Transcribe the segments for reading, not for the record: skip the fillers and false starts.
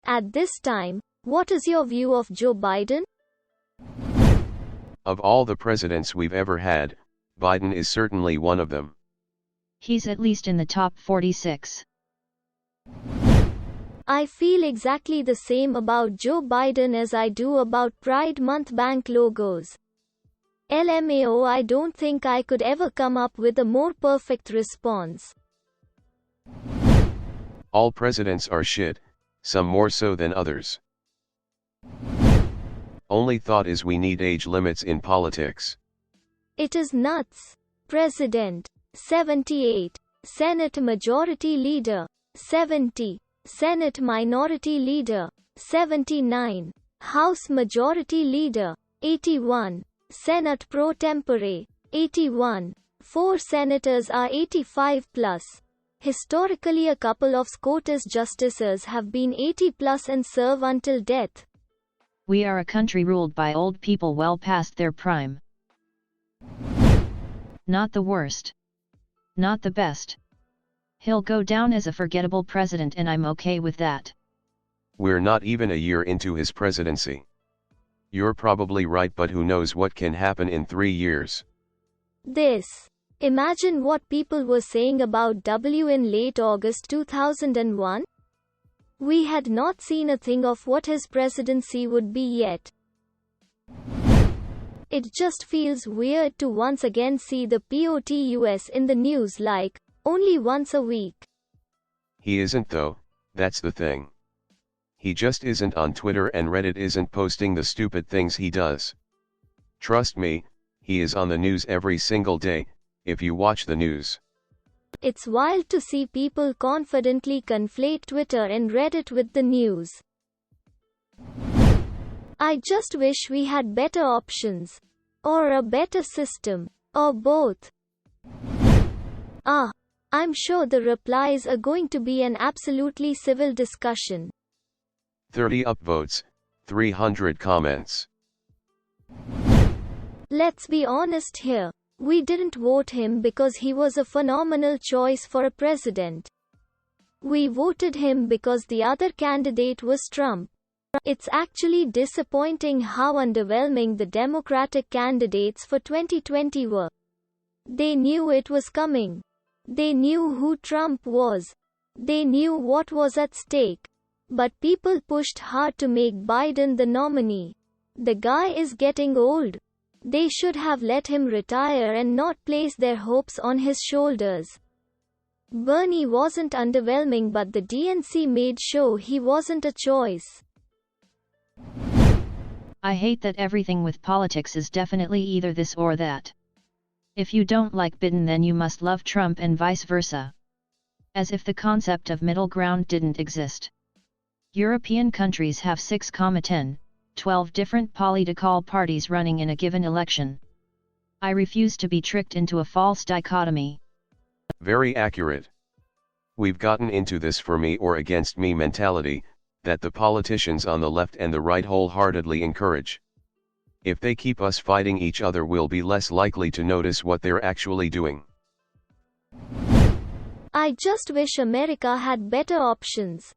At this time, what is your view of Joe Biden? Of all the presidents we've ever had, Biden is certainly one of them. He's at least in the top 46. I feel exactly the same about Joe Biden as I do about Pride Month bank logos. LMAO, I don't think I could ever come up with a more perfect response. All presidents are shit, some more so than others. Only thought is we need age limits in politics. It is nuts. President, 78. Senate Majority Leader, 70. Senate Minority Leader, 79. House Majority Leader, 81. Senate Pro Tempore, 81. 4 senators are 85 plus. Historically, a couple of SCOTUS justices have been 80 plus and serve until death. We are a country ruled by old people well past their prime. Not the worst. Not the best. He'll go down as a forgettable president, and I'm okay with that. We're not even a year into his presidency. You're probably right, but who knows what can happen in 3 years. Imagine what people were saying about W in late August 2001. We had not seen a thing of what his presidency would be yet. It just feels weird to once again see the POTUS in the news like, only once a week. He isn't though, that's the thing. He just isn't on Twitter, and Reddit isn't posting the stupid things he does. Trust me, he is on the news every single day, if you watch the news. It's wild to see people confidently conflate Twitter and Reddit with the news. I just wish we had better options. Or a better system. Or both. I'm sure the replies are going to be an absolutely civil discussion. 30 upvotes, 300 comments. Let's be honest here. We didn't vote him because he was a phenomenal choice for a president. We voted him because the other candidate was Trump. It's actually disappointing how underwhelming the Democratic candidates for 2020 were. They knew it was coming. They knew who Trump was. They knew what was at stake. But people pushed hard to make Biden the nominee. The guy is getting old. They should have let him retire and not place their hopes on his shoulders. Bernie wasn't underwhelming, but the DNC made sure he wasn't a choice. I hate that everything with politics is definitely either this or that. If you don't like Biden, then you must love Trump, and vice versa. As if the concept of middle ground didn't exist. European countries have 12 different political parties running in a given election. I refuse to be tricked into a false dichotomy. Very accurate. We've gotten into this for me or against me mentality, that the politicians on the left and the right wholeheartedly encourage. If they keep us fighting each other, we'll be less likely to notice what they're actually doing. I just wish America had better options.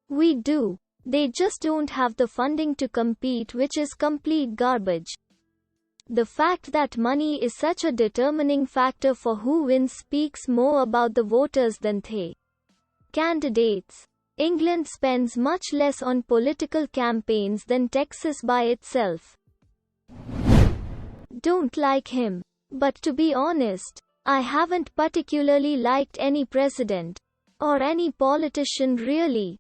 We do. They just don't have the funding to compete, which is complete garbage. The fact that money is such a determining factor for who wins speaks more about the voters than they candidates. England spends much less on political campaigns than Texas by itself. Don't like him. But to be honest, I haven't particularly liked any president. Or any politician really.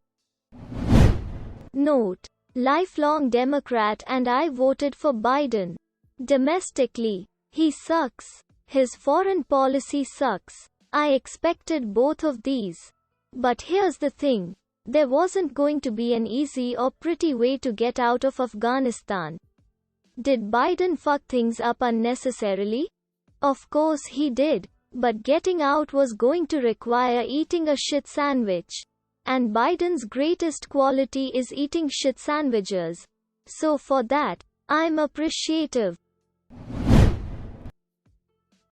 Note: lifelong Democrat, and I voted for Biden. Domestically, he sucks. His foreign policy sucks. I expected both of these. But here's the thing. There wasn't going to be an easy or pretty way to get out of Afghanistan. Did Biden fuck things up unnecessarily? Of course he did. But getting out was going to require eating a shit sandwich. And Biden's greatest quality is eating shit sandwiches. So for that, I'm appreciative.